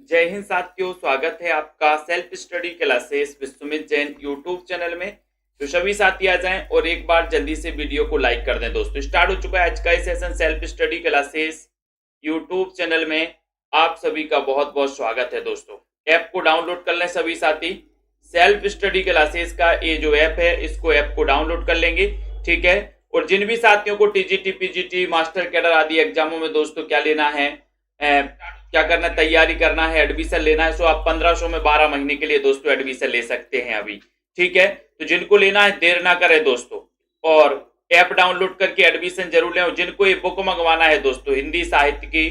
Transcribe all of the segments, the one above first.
जय हिंद साथियों, स्वागत है आपका self study classes Vishwamit Jain YouTube channel में। तो सभी साथी आ जाएं और एक बार जल्दी से वीडियो को लाइक कर दें। दोस्तों स्टार्ट हो चुका है आज का session self study classes YouTube channel में। आप सभी का बहुत बहुत स्वागत है। दोस्तों ऐप को डाउनलोड कर लें सभी साथी। सेल्फ स्टडी क्लासेस का ये जो ऐप है, इसको ऐप को डाउनलोड कर लेंगे, ठीक है। और जिन भी साथियों को टीजीटी, पीजीटी, मास्टर कैडर आदि एग्जामों में दोस्तों क्या लेना है, क्या करना, तैयारी करना है, एडमिशन लेना है, सो आप 1500 में 12 महीने के लिए दोस्तों एडमिशन ले सकते हैं अभी, ठीक है। तो जिनको लेना है देर ना करें दोस्तों, और ऐप डाउनलोड करके एडमिशन जरूर लें। और जिनको ये बुक मंगवाना है दोस्तों, हिंदी साहित्य की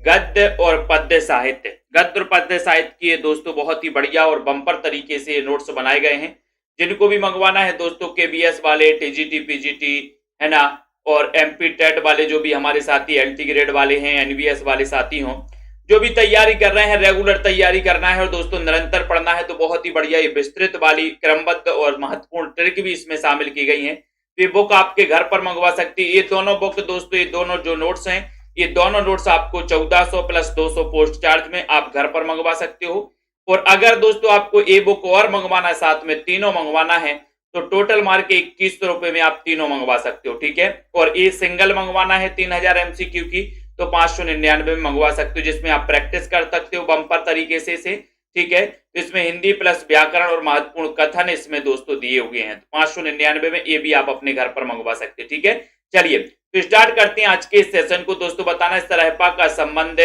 गद्य और पद्य साहित्य, गद्य और पद्य साहित्य की ये दोस्तों बहुत ही बढ़िया और बम्पर तरीके से नोट्स बनाए गए हैं। जिनको भी मंगवाना है दोस्तों, केबीएस वाले, टीजीटी, पीजीटी, है ना, और एमपी टेट वाले जो भी हमारे साथी एलटी ग्रेड वाले हैं, एनवीएस वाले साथी हों, जो भी तैयारी कर रहे हैं, रेगुलर तैयारी करना है और दोस्तों निरंतर पढ़ना है, तो बहुत ही बढ़िया ये विस्तृत वाली क्रमबद्ध और महत्वपूर्ण ट्रिक भी इसमें शामिल की गई है। तो ये बुक आपके घर पर मंगवा सकती है। ये दोनों बुक दोस्तों, ये दोनों जो नोट्स हैं, ये दोनों नोट्स आपको 1400 प्लस 200 पोस्ट चार्ज में आप घर पर मंगवा सकते हो। और अगर दोस्तों आपको ए बुक और मंगवाना है, साथ में तीनों मंगवाना है, तो टोटल मार के 2100 रुपए में आप तीनों मंगवा सकते हो, ठीक है। और ये सिंगल मंगवाना है 3000 एमसीक्यू की, तो 599 में मंगवा सकते हो, जिसमें आप प्रैक्टिस कर सकते हो बम्पर तरीके से, ठीक है। तो इसमें हिंदी प्लस व्याकरण और महत्वपूर्ण कथन इसमें दोस्तों दिए हुए हैं। तो 599 में ये भी आप अपने घर पर मंगवा सकते हैं, ठीक है। चलिए तो स्टार्ट करते हैं आज के इस सेशन को। दोस्तों बताना सरहपा का संबंध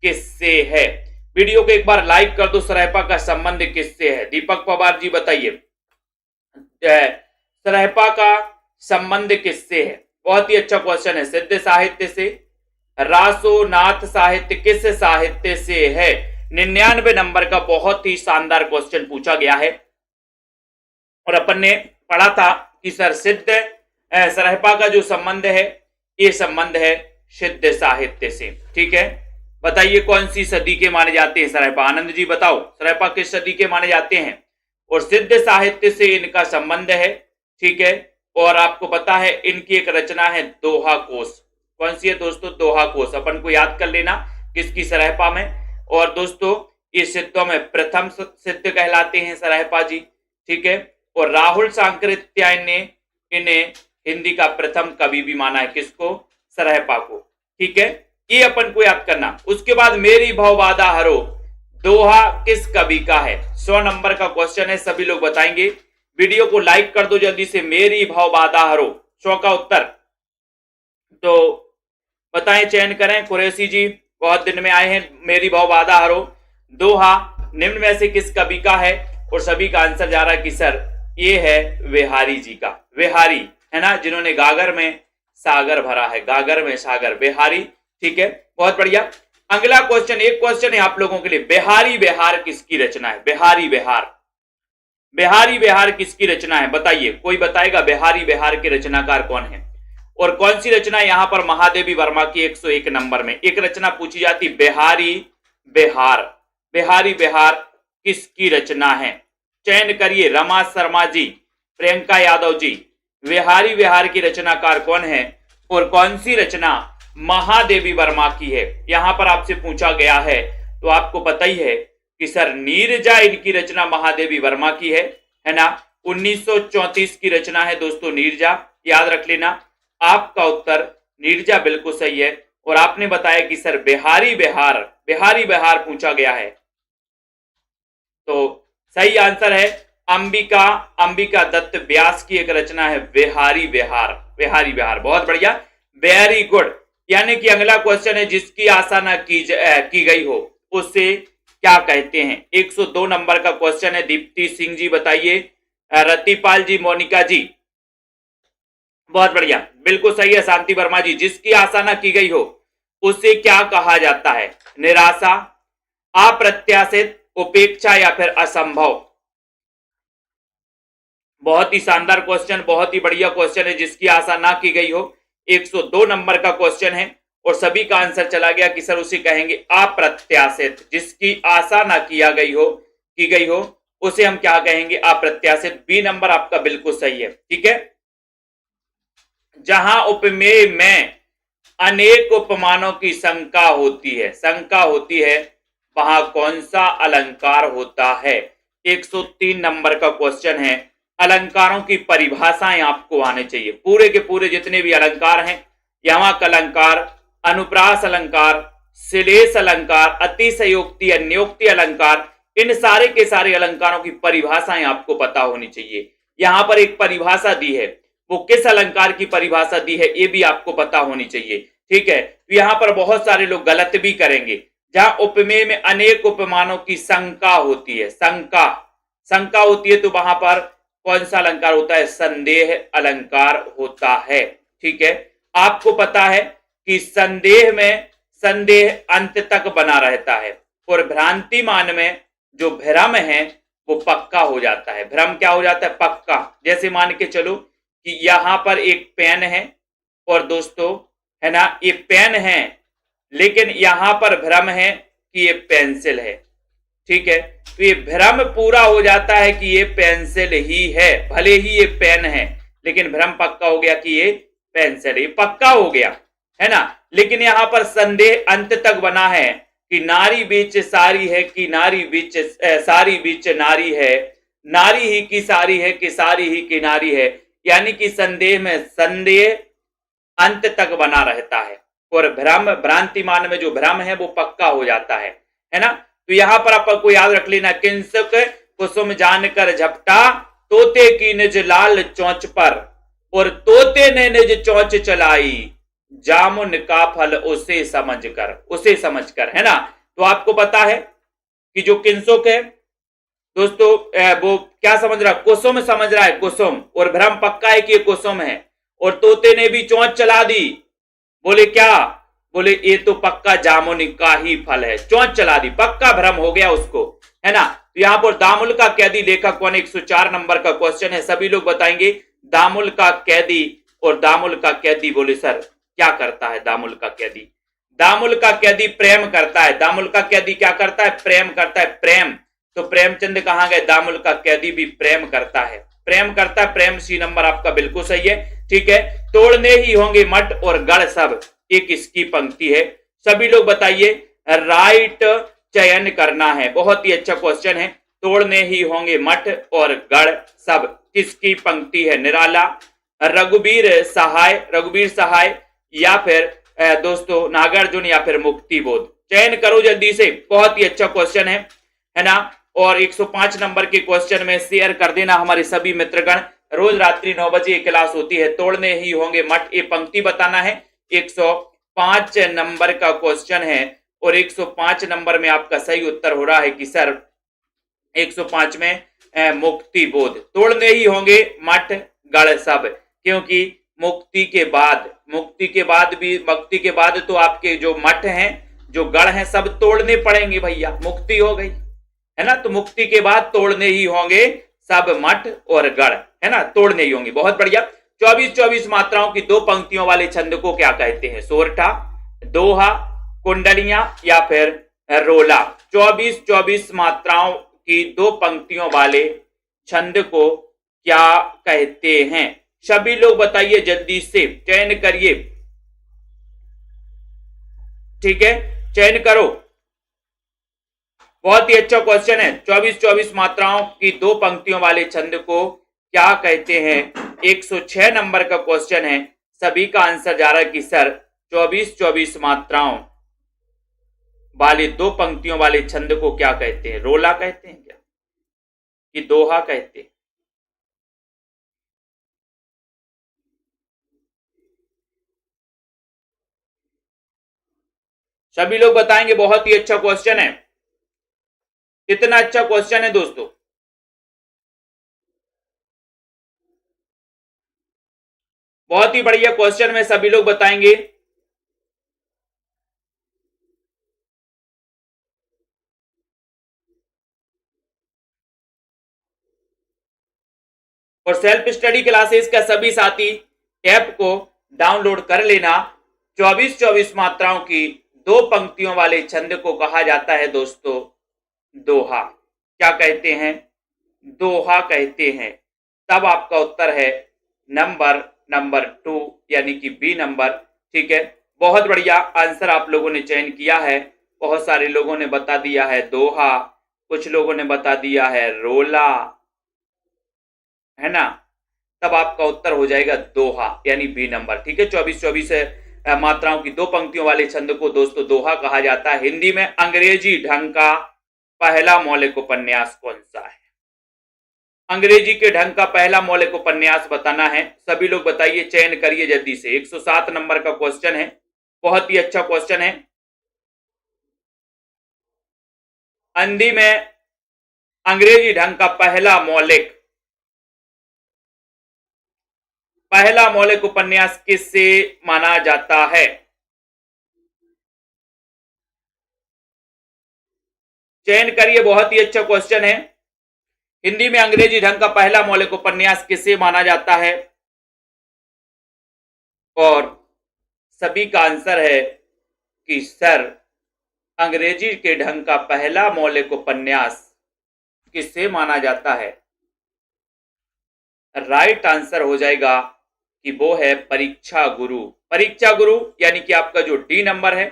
किससे है। वीडियो को एक बार लाइक कर दो। सरहपा का संबंध किससे है? दीपक पवार जी बताइए, सरहपा का संबंध किससे है? बहुत ही अच्छा क्वेश्चन है। सिद्ध साहित्य से, रासोनाथ साहित्य, किस साहित्य से है? 99 नंबर का बहुत ही शानदार क्वेश्चन पूछा गया है। और अपन ने पढ़ा था कि सर सिद्ध सरहपा का जो संबंध है, ये संबंध है सिद्ध साहित्य से, ठीक है। बताइए कौन सी सदी के माने जाते हैं सरहपा? आनंद जी बताओ, सरहपा किस सदी के माने जाते हैं? और सिद्ध साहित्य से इनका संबंध है, ठीक है। और आपको पता है इनकी एक रचना है दोहा कोश। कौन सी है दोस्तों? दोहा कोश। अपन को याद कर लेना किसकी? सरहपा में। और दोस्तों ये सिद्धों में प्रथम सिद्ध कहलाते हैं सरहपा जी, ठीक है। और राहुल सांकृत्यायन ने इन्हें हिंदी का प्रथम कवि भी माना है। किसको? सरहपा को, ठीक है। ये अपन को याद करना। उसके बाद मेरी भवबाधा हरो, दोहा किस कवि का है? 100 नंबर का क्वेश्चन है, सभी लोग बताएंगे। वीडियो को लाइक कर दो जल्दी से। मेरी भवबाधा हरो 100 का उत्तर तो बताएं, चयन करें। कुरैशी जी बहुत दिन में आए हैं। मेरी भवबाधा हरो दोहा निम्न में से किस कवि का है? और सभी का आंसर जा रहा है कि सर ये है बिहारी जी का। बिहारी है ना, जिन्होंने गागर में सागर भरा है, गागर में सागर, बिहारी, ठीक है। बहुत बढ़िया। अगला क्वेश्चन, एक क्वेश्चन है आप लोगों के लिए। बिहारी बिहार किसकी रचना है? बिहारी बिहार, बिहारी बिहार किसकी रचना है? बताइए, कोई बताएगा बिहारी बिहार के रचनाकार कौन है? और कौन सी रचना यहां पर महादेवी वर्मा की 101 नंबर में एक रचना पूछी जाती, बिहारी बिहार। बिहारी बिहार किसकी रचना है? चयन करिए। रमा शर्मा जी, प्रियंका यादव जी, बिहारी बिहार की रचनाकार कौन है और कौन सी रचना महादेवी वर्मा की है? यहां पर आपसे पूछा गया है, तो आपको पता ही है कि सर नीरजा इनकी रचना महादेवी वर्मा की है ना। 1934 की रचना है दोस्तों नीरजा, याद रख लेना। आपका उत्तर नीरजा बिल्कुल सही है। और आपने बताया कि सर बिहारी बिहार, बिहारी बिहार पूछा गया है, तो सही आंसर है अंबिका, अंबिका दत्त व्यास की एक रचना है बिहारी बिहार, बिहारी बिहार। बहुत बढ़िया, वेरी गुड। यानी कि अगला क्वेश्चन है, जिसकी आशा न की गई हो उसे क्या कहते हैं? 102 नंबर का क्वेश्चन है। दीप्ति सिंह जी बताइए, रतिपाल जी, मोनिका जी, बहुत बढ़िया, बिल्कुल सही है। शांति वर्मा जी, जिसकी आशा न की गई हो उसे क्या कहा जाता है? निराशा, अप्रत्याशित, उपेक्षा या फिर असंभव? बहुत ही शानदार क्वेश्चन, बहुत ही बढ़िया क्वेश्चन है। जिसकी आशा ना की गई हो, 102 नंबर का क्वेश्चन है। और सभी का आंसर चला गया कि सर उसे कहेंगे अप्रत्याशित। जिसकी आशा ना किया गई हो, की गई हो, उसे हम क्या कहेंगे? अप्रत्याशित। बी नंबर आपका बिल्कुल सही है, ठीक है। जहां उपमेय में अनेक उपमानों की शंका होती है, शंका होती है, वहां कौन सा अलंकार होता है। 103 नंबर का क्वेश्चन है। अलंकारों की परिभाषाएं आपको आने चाहिए। पूरे के पूरे जितने भी अलंकार हैं, यमक अलंकार, अनुप्रास अलंकार, श्लेष अलंकार, अतिशयोक्ति, अन्योक्ति अलंकार, इन सारे के सारे अलंकारों की परिभाषाएं आपको पता होनी चाहिए। यहां पर एक परिभाषा दी है, वो किस अलंकार की परिभाषा दी है ये भी आपको पता होनी चाहिए। ठीक है, तो यहां पर बहुत सारे लोग गलत भी करेंगे। जहां उपमेय में अनेक उपमानों की शंका होती है, शंका होती है, तो वहां पर कौन सा अलंकार होता है, संदेह अलंकार होता है। ठीक है, आपको पता है कि संदेह में संदेह अंत तक बना रहता है, और भ्रांतिमान में जो भ्रम है वो पक्का हो जाता है। भ्रम क्या हो जाता है, पक्का। जैसे मान के चलो कि यहां पर एक पेन है, और दोस्तों है ना, ये पेन है, लेकिन यहां पर भ्रम है कि ये पेंसिल है। ठीक है, तो ये भ्रम पूरा हो जाता है कि ये पेंसिल ही है, भले ही ये पेन है, लेकिन भ्रम पक्का हो गया कि ये पेंसिल है, ये पक्का हो गया, है ना। लेकिन यहां पर संदेह अंत तक बना है कि नारी बीच सारी है, कि नारी बीच सारी बीच नारी है, नारी ही की सारी है, कि सारी ही की नारी है। यानी कि संदेह में संदेह अंत तक बना रहता है, और भ्रम, भ्रांतिमान में जो भ्रम है वो पक्का हो जाता है ना। तो यहां पर आपको याद रख लेना, किंसुक कुसुम जानकर झपटा, तोते की निज लाल चोंच पर, और तोते ने निज चोंच चलाई, जामुन का फल उसे समझकर, है ना। तो आपको पता है कि जो किंसुक है दोस्तों, वो क्या समझ रहा है, कुसुम समझ रहा है, कुसुम, और भ्रम पक्का है कि ये कुसुम है। और तोते ने भी चोंच चला दी, बोले क्या, बोले ये तो पक्का जामुन का ही फल है, चोंच चला दी, पक्का भ्रम हो गया उसको, है ना। तो यहां पर दामुल का कैदी लेखक कौन, 104 नंबर का क्वेश्चन है। सभी लोग बताएंगे दामुल का कैदी। और दामुल का कैदी, बोले सर क्या करता है दामुल का कैदी। दामुल का कैदी प्रेम करता है। दामुल का कैदी क्या करता है, प्रेम करता है, प्रेम। तो प्रेमचंद कहां गए, दामुल का कैदी भी प्रेम करता है, प्रेम करता है, प्रेम। सी नंबर आपका बिल्कुल सही है। ठीक है, तोड़ने ही होंगे मठ और गढ़ सब, एक इसकी पंक्ति है। सभी लोग बताइए, राइट चयन करना है। बहुत ही अच्छा क्वेश्चन है। तोड़ने ही होंगे मठ और गढ़ सब, किसकी पंक्ति है, निराला, रघुवीर सहाय, या फिर दोस्तों नागार्जुन, या फिर मुक्तिबोध। चयन करो जल्दी से, बहुत ही अच्छा क्वेश्चन है ना। और 105 नंबर के क्वेश्चन में शेयर कर देना हमारे सभी मित्रगण। रोज रात्रि 9 बजे क्लास होती है। तोड़ने ही होंगे मठ, ये पंक्ति बताना है। 105 नंबर का क्वेश्चन है, और 105 नंबर में आपका सही उत्तर हो रहा है कि सर 105 में मुक्ति बोध। तोड़ने ही होंगे मठ गढ़ सब, क्योंकि मुक्ति के बाद तो आपके जो मठ हैं, जो गढ़ हैं, सब तोड़ने पड़ेंगे भैया, मुक्ति हो गई, है ना। तो मुक्ति के बाद तोड़ने ही होंगे सब मठ और गढ़, है ना, तोड़ने ही होंगे। बहुत बढ़िया। 24-24 मात्राओं की दो पंक्तियों वाले छंद को क्या कहते हैं, सोरठा, दोहा, कुंडलियां, या फिर रोला। 24-24 मात्राओं की दो पंक्तियों वाले छंद को क्या कहते हैं। सभी लोग बताइए जल्दी से, चयन करिए। ठीक है, चयन करो। बहुत ही अच्छा क्वेश्चन है। 24-24 मात्राओं की दो पंक्तियों वाले छंद को क्या कहते हैं। 106 नंबर का क्वेश्चन है। सभी का आंसर जा रहा है कि सर 24-24 मात्राओं वाले दो पंक्तियों वाले छंद को क्या कहते हैं, रोला कहते हैं क्या, कि दोहा कहते हैं। सभी लोग बताएंगे। बहुत ही अच्छा क्वेश्चन है। कितना अच्छा क्वेश्चन है दोस्तों। बहुत ही बढ़िया क्वेश्चन में सभी लोग बताएंगे। और सेल्फ स्टडी क्लासेस का सभी साथी ऐप को डाउनलोड कर लेना। 24-24 मात्राओं की दो पंक्तियों वाले छंद को कहा जाता है दोस्तों दोहा। क्या कहते हैं, दोहा कहते हैं। तब आपका उत्तर है नंबर 2, यानी कि बी नंबर। ठीक है, बहुत बढ़िया आंसर आप लोगों ने चयन किया है। बहुत सारे लोगों ने बता दिया है दोहा, कुछ लोगों ने बता दिया है रोला, है ना। तब आपका उत्तर हो जाएगा दोहा, यानी बी नंबर। ठीक है, 24-24 मात्राओं की 2 पंक्तियों वाले छंद को दोस्तों दोहा कहा जाता है। हिंदी में अंग्रेजी ढंग का पहला मौलिक उपन्यास कौन सा है? अंग्रेजी के ढंग का पहला मौलिक उपन्यास बताना है। सभी लोग बताइए, चयन करिए जल्दी से। 107 नंबर का क्वेश्चन है, बहुत ही अच्छा क्वेश्चन है। हिंदी में अंग्रेजी ढंग का पहला मौलिक उपन्यास किससे माना जाता है? चयन करिए, बहुत ही अच्छा क्वेश्चन है। हिंदी में अंग्रेजी ढंग का पहला मौलिक उपन्यास किसे माना जाता है? और सभी का आंसर है कि सर, अंग्रेजी के ढंग का पहला मौलिक उपन्यास किसे माना जाता है? राइट आंसर हो जाएगा कि वो है परीक्षा गुरु। परीक्षा गुरु यानी कि आपका जो डी नंबर है,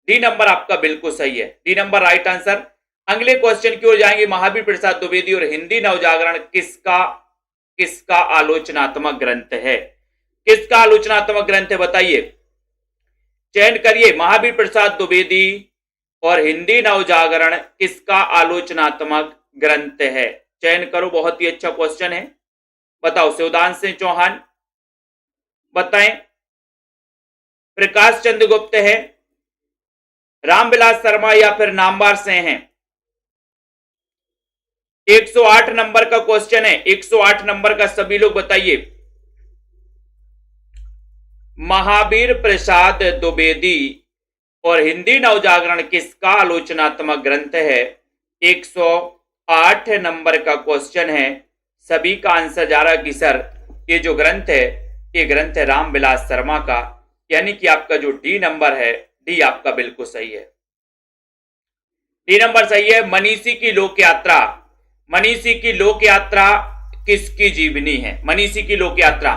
डी नंबर आपका बिल्कुल सही है, डी नंबर राइट आंसर। अगले क्वेश्चन की ओर जाएंगे। महावीर प्रसाद द्विवेदी और हिंदी नवजागरण किसका आलोचनात्मक ग्रंथ है? किसका आलोचनात्मक ग्रंथ है बताइए, चयन करिए। महावीर प्रसाद द्विवेदी और हिंदी नवजागरण किसका आलोचनात्मक ग्रंथ है? चयन करो, बहुत ही अच्छा क्वेश्चन है। बताओ, शिवदान सिंह चौहान बताएं, प्रकाश चंद्र गुप्त है, रामविलास शर्मा या फिर नामवर सिंह हैं? 108 नंबर का क्वेश्चन है, 108 नंबर का सभी लोग बताइए। महावीर प्रसाद द्विवेदी और हिंदी नवजागरण किसका आलोचनात्मक ग्रंथ है? 108 नंबर का क्वेश्चन है। सभी का आंसर जा रहा कि सर, ये जो ग्रंथ है, ये ग्रंथ है रामविलास शर्मा का, यानी कि आपका जो डी नंबर है, डी आपका बिल्कुल सही है, डी नंबर सही है। मनीषी की लोक यात्रा, मनीषी की लोक यात्रा किसकी जीवनी है? मनीषी की लोक यात्रा,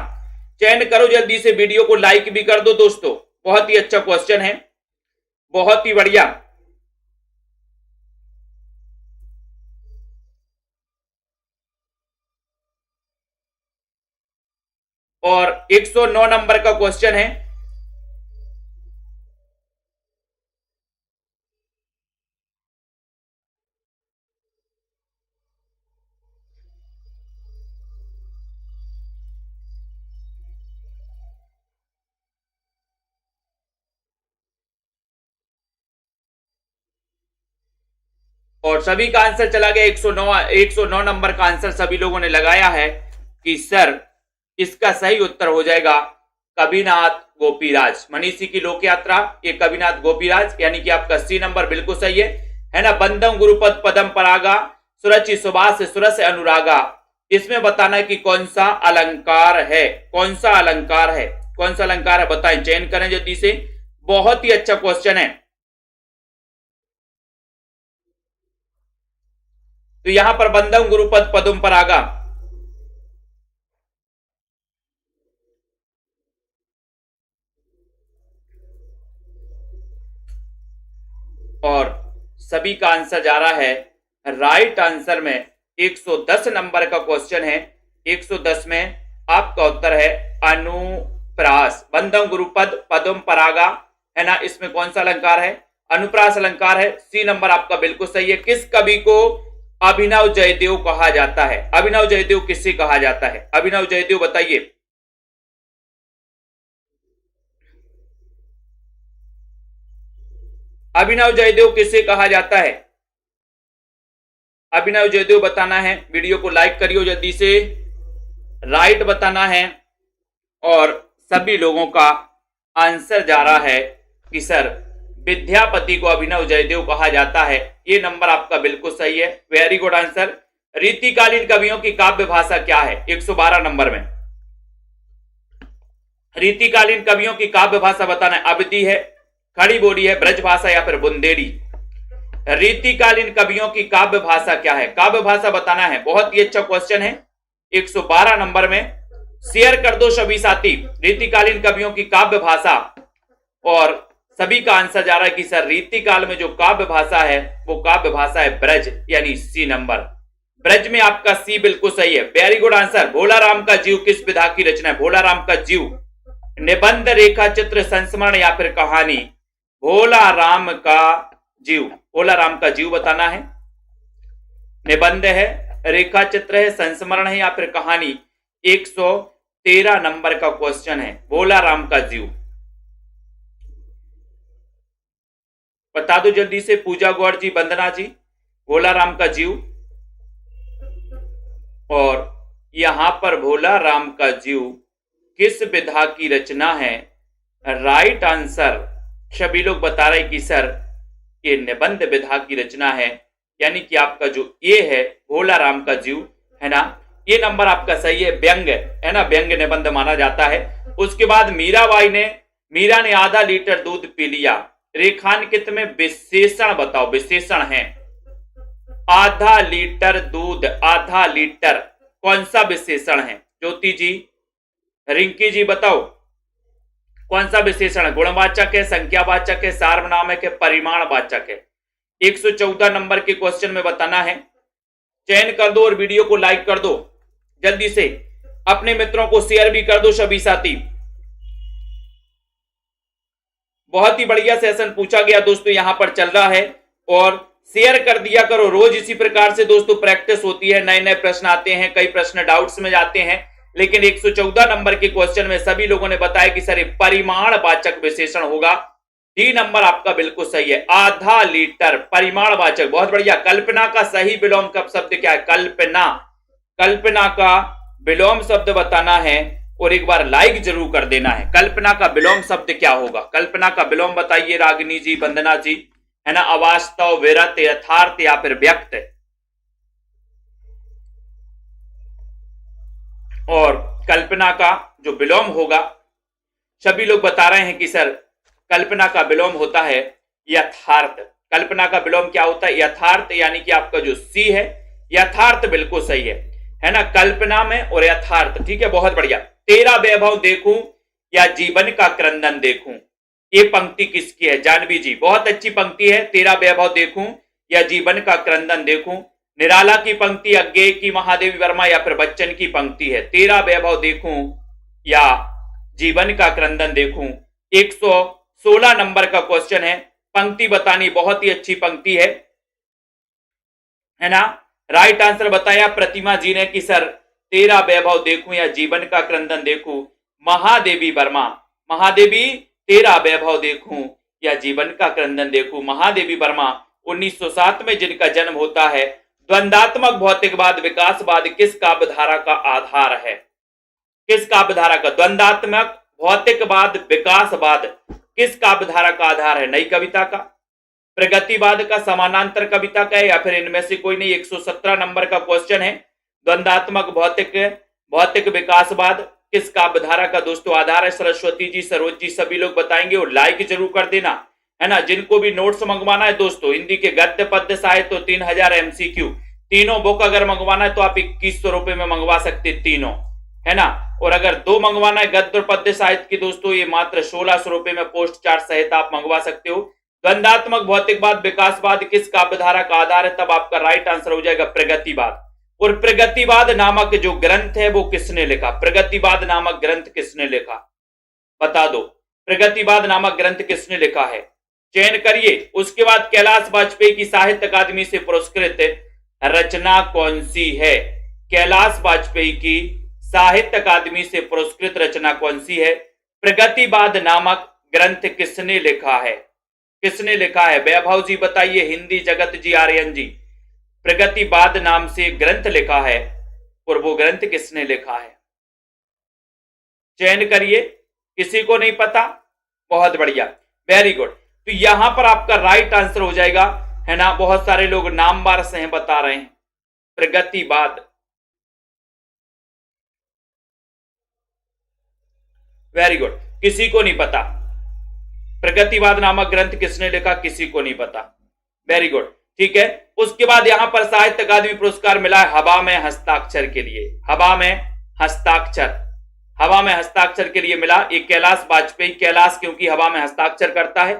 चयन करो जल्दी से, वीडियो को लाइक भी कर दो दोस्तों। बहुत ही अच्छा क्वेश्चन है, बहुत ही बढ़िया। और 109 नंबर का क्वेश्चन है, और सभी का आंसर चला गया 109 नंबर का आंसर सभी लोगों ने लगाया है कि सर, इसका सही उत्तर हो जाएगा कविनाथ गोपीराज। मनीषी की लोक यात्रा, ये कविनाथ गोपीराज, यानी कि आपका सी नंबर बिल्कुल सही है ना। बंदम गुरुपद पदम परागा सुरचि सुभाष सुरस अनुरागा, इसमें बताना है कि कौन सा अलंकार है, कौन सा अलंकार है, कौन सा अलंकार है बताएं, चयन करें जल्दी से। बहुत ही अच्छा क्वेश्चन है। तो यहां पर बंदम गुरुपद पदम परागा, और सभी का आंसर जा रहा है राइट आंसर में। 110 नंबर का क्वेश्चन है, 110 में आपका उत्तर है अनुप्रास। बंदम गुरुपद पदम परागा, है ना, इसमें कौन सा अलंकार है? अनुप्रास अलंकार है, सी नंबर आपका बिल्कुल सही है। किस कवि को अभिनव जयदेव कहा जाता है? अभिनव जयदेव किससे कहा जाता है? अभिनव जयदेव बताइए। अभिनव जयदेव किससे कहा जाता है? अभिनव जयदेव बताना है, वीडियो को लाइक करियो जल्दी से, राइट बताना है। और सभी लोगों का आंसर जा रहा है कि सर, विद्यापति को अभिनव जयदेव कहा जाता है, ये नंबर आपका बिल्कुल सही है, वेरी गुड आंसर। रीतिकालीन कवियों की काव्य भाषा क्या है? 112 नंबर में रीतिकालीन कवियों की काव्य भाषा बताना है। अवधी है, खड़ी बोली है, ब्रज भाषा या फिर बुंदेली। रीतिकालीन कवियों की काव्य भाषा क्या है? काव्य भाषा बताना है। बहुत ही अच्छा क्वेश्चन है, 112 नंबर में। शेयर कर दो सभी साथी रीतिकालीन कवियों की काव्य भाषा, और सभी का आंसर जा रहा है कि सर रीतिकाल में जो काव्य भाषा है वो काव्य भाषा है ब्रज, यानी सी नंबर। ब्रज में आपका सी बिल्कुल सही है। Very good answer. Bhola Ram का जीव किस विधा की रचना है? भोला राम का जीव निबंध, रेखा चित्र, संस्मरण या फिर कहानी? भोला राम का जीव, भोला राम का जीव बताना है। निबंध है, रेखा चित्र है, संस्मरण है या फिर कहानी? 113 नंबर का क्वेश्चन है, भोला राम का जीव। बता दो जल्दी से, पूजा गौड़ जी, वंदना जी, भोला राम का जीव। और यहां पर भोला राम का जीव किस विधा की रचना है? राइट आंसर सभी लोग बता रहे कि सर ये निबंध विधा की रचना है, यानी कि आपका जो ये है भोला राम का जीव है ना, ये नंबर आपका सही है। व्यंग है ना, व्यंग निबंध माना जाता है। उसके बाद मीरा ने आधा लीटर दूध पी लिया, रेखांकित में विशेषण बताओ, विशेषण है। आधा लीटर दूध, आधा लीटर, कौन सा विशेषण है? ज्योति जी, रिंकी जी बताओ कौन सा विशेषण है? गुणवाचक है, संख्यावाचक है, सार्वनामिक है, परिमाणवाचक है? 114 नंबर के क्वेश्चन में बताना है। चयन कर दो और वीडियो को लाइक कर दो जल्दी से, अपने मित्रों को शेयर भी कर दो सभी साथी। बहुत ही बढ़िया सेशन पूछा गया दोस्तों, यहां पर चल रहा है और शेयर कर दिया करो। रोज इसी प्रकार से दोस्तों प्रैक्टिस होती है, नए नए प्रश्न आते हैं, कई प्रश्न डाउट्स में जाते हैं, लेकिन 114 नंबर के क्वेश्चन में सभी लोगों ने बताया कि सर परिमाणवाचक विशेषण होगा। डी नंबर आपका बिल्कुल सही है, आधा लीटर, परिमाणवाचक। बहुत बढ़िया। कल्पना का सही विलोम कब शब्द क्या है? कल्पना, कल्पना का विलोम शब्द बताना है और एक बार लाइक जरूर कर देना है। कल्पना का विलोम शब्द क्या होगा? कल्पना का विलोम बताइए रागिनी जी, वंदना जी, है ना। अवास्तव, विरत, यथार्थ या फिर व्यक्त। और कल्पना का जो विलोम होगा, सभी लोग बता रहे हैं कि सर कल्पना का विलोम होता है यथार्थ। कल्पना का विलोम क्या होता है? यथार्थ, यानी कि आपका जो सी है यथार्थ बिल्कुल सही है ना, कल्पना में और यथार्थ। ठीक है, बहुत बढ़िया। तेरा वैभव देखूं या जीवन का क्रंदन देखूं, ये पंक्ति किसकी है? जानवी जी, बहुत अच्छी पंक्ति है। तेरा वैभव देखूं या जीवन का क्रंदन देखूं, निराला की पंक्ति, अज्ञेय की, महादेवी वर्मा या फिर बच्चन की पंक्ति है। तेरा वैभव देखूं या जीवन का क्रंदन देखूं। 116 नंबर का क्वेश्चन है, पंक्ति बतानी, बहुत ही अच्छी पंक्ति है ना। राइट आंसर बताया प्रतिमा जी ने कि सर तेरा वैभव देखूं या जीवन का क्रंदन देखूं। महादेवी वर्मा, महादेवी तेरा वैभव देखूं या जीवन का क्रंदन देखूं। महादेवी वर्मा 1907 में जिनका जन्म होता है। द्वंदात्मक भौतिकवाद विकासवाद किस काव्यधारा का आधार है? किस काव्यधारा का? द्वंदात्मक भौतिकवाद विकासवाद किस काव्यधारा का आधार है? नई कविता का, प्रगतिवाद का, समानांतर कविता का, या फिर इनमें से कोई नहीं? 117 नंबर का क्वेश्चन है। द्वंदात्मक भौतिक विकासवाद किस काव्यधारा का दोस्तों आधार है? सरस्वती जी, सरोज जी, सभी लोग बताएंगे और लाइक जरूर कर देना, है ना। जिनको भी नोट्स मंगवाना है दोस्तों, हिंदी के गद्य पद्य साहित्य तो 3000 MCQ, तीनों बुक अगर मंगवाना है तो आप 2100 रुपए में मंगवा सकते तीनों, है ना। और अगर दो मंगवाना है गद्य और पद्य साहित्य की दोस्तों, ये मात्र 1600 रुपए में पोस्ट चार्ट सहित आप मंगवा सकते हो। द्वंदात्मक भौतिकवाद विकासवाद किस काव्यधारा का आधार है? तब आपका राइट आंसर हो जाएगा प्रगतिवाद। और प्रगतिवाद नामक जो ग्रंथ है वो किसने लिखा? प्रगतिवाद नामक ग्रंथ किसने लिखा? बता दो, प्रगतिवाद नामक ग्रंथ किसने लिखा है? चयन करिए। उसके बाद कैलाश वाजपेयी की साहित्य अकादमी से पुरस्कृत रचना कौन सी है? कैलाश वाजपेयी की साहित्य अकादमी से पुरस्कृत रचना कौन सी है? प्रगतिवाद नामक ग्रंथ किसने लिखा है? किसने लिखा है? वैभव जी बताइए, हिंदी जगत जी, आर्यन जी, प्रगतिवाद नाम से ग्रंथ लिखा है और वो ग्रंथ किसने लिखा है? चयन करिए। किसी को नहीं पता? बहुत बढ़िया, वेरी गुड। तो यहां पर आपका राइट आंसर हो जाएगा, है ना। बहुत सारे लोग नाम बार से बता रहे हैं। प्रगतिवाद, वेरी गुड। किसी को नहीं पता प्रगतिवाद नामक ग्रंथ किसने लिखा? किसी को नहीं पता, वेरी गुड, ठीक है। उसके बाद यहां पर साहित्य अकादमी पुरस्कार मिला है हवा में हस्ताक्षर के लिए। हवा में हस्ताक्षर, हवा में हस्ताक्षर के लिए मिला। एक कैलाश वाजपेयी, कैलाश क्योंकि हवा में हस्ताक्षर करता है,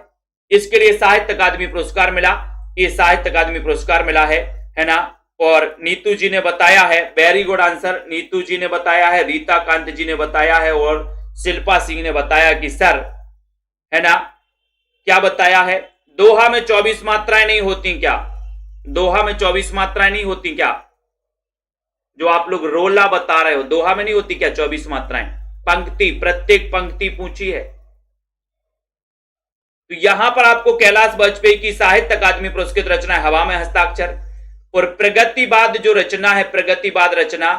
इसके लिए साहित्य अकादमी पुरस्कार मिला, ये साहित्य अकादमी पुरस्कार मिला है ना। और नीतू जी ने बताया है, वेरी गुड आंसर, नीतू जी ने बताया है, रीता कांत जी ने बताया है और शिल्पा सिंह ने बताया कि सर, है ना, क्या बताया है, दोहा में 24 मात्राएं नहीं होती क्या? दोहा में 24 मात्राएं नहीं होती क्या? जो आप लोग रोला बता रहे हो, दोहा में नहीं होती क्या 24 मात्राएं? पंक्ति, प्रत्येक पंक्ति पूछी है। तो यहां पर आपको कैलाश वाजपेयी की साहित्य अकादमी पुरस्कृत रचना है हवा में हस्ताक्षर, और प्रगतिवाद जो रचना है, प्रगतिवाद रचना,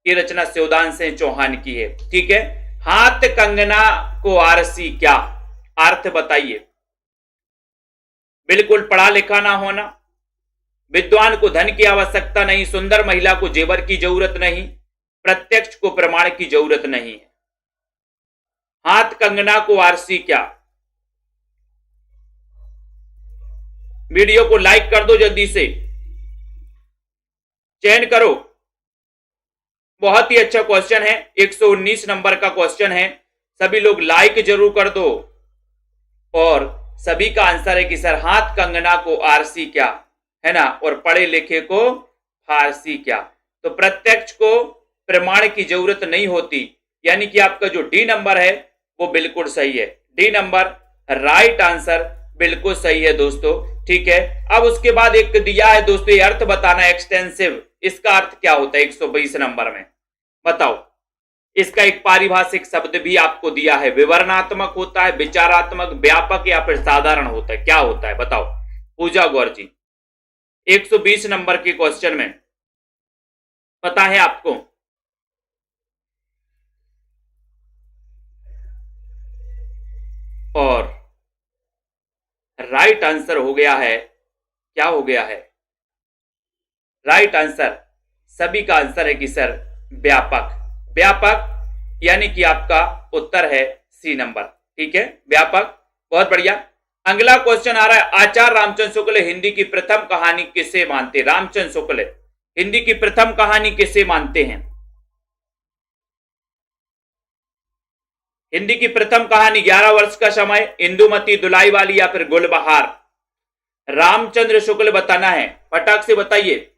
ये रचना शिवदान सिंह चौहान की है। ठीक है, हाथ कंगना को आरसी क्या? अर्थ बताइए। बिल्कुल पढ़ा लिखा ना होना, विद्वान को धन की आवश्यकता नहीं, सुंदर महिला को जेवर की जरूरत नहीं, प्रत्यक्ष को प्रमाण की जरूरत नहीं है। हाथ कंगना को आरसी क्या? वीडियो को लाइक कर दो जल्दी से, चयन करो। बहुत ही अच्छा क्वेश्चन है, 119 नंबर का क्वेश्चन है, सभी लोग लाइक जरूर कर दो। और सभी का आंसर है कि सर हाथ कंगना को आरसी क्या, है ना, और पढ़े लिखे को फारसी क्या। तो प्रत्यक्ष को प्रमाण की जरूरत नहीं होती, यानी कि आपका जो डी नंबर है वो बिल्कुल सही है। डी नंबर राइट आंसर बिल्कुल सही है दोस्तों। ठीक है, अब उसके बाद एक दिया है दोस्तों, ये अर्थ बताना एक्सटेंसिव, इसका अर्थ क्या होता है 122 नंबर में, बताओ। इसका एक पारिभाषिक शब्द भी आपको दिया है, विवरणात्मक होता है, विचारात्मक, व्यापक या फिर साधारण होता है, क्या होता है बताओ पूजा गौर जी। 120 नंबर के क्वेश्चन में पता है आपको? और राइट आंसर हो गया है, क्या हो गया है? राइट आंसर, सभी का आंसर है कि सर व्यापक। व्यापक यानी कि आपका उत्तर है सी नंबर। ठीक है, व्यापक, बहुत बढ़िया। अगला क्वेश्चन आ रहा है, आचार्य रामचंद्र शुक्ल हिंदी की प्रथम कहानी किसे मानते? रामचंद्र शुक्ल हिंदी की प्रथम कहानी किसे मानते हैं? हिंदी की प्रथम कहानी 11 वर्ष का समय, इंदुमती, दुलाई वाली या फिर गुलबहार? रामचंद्र शुक्ल बताना है, फटाक से बताइए।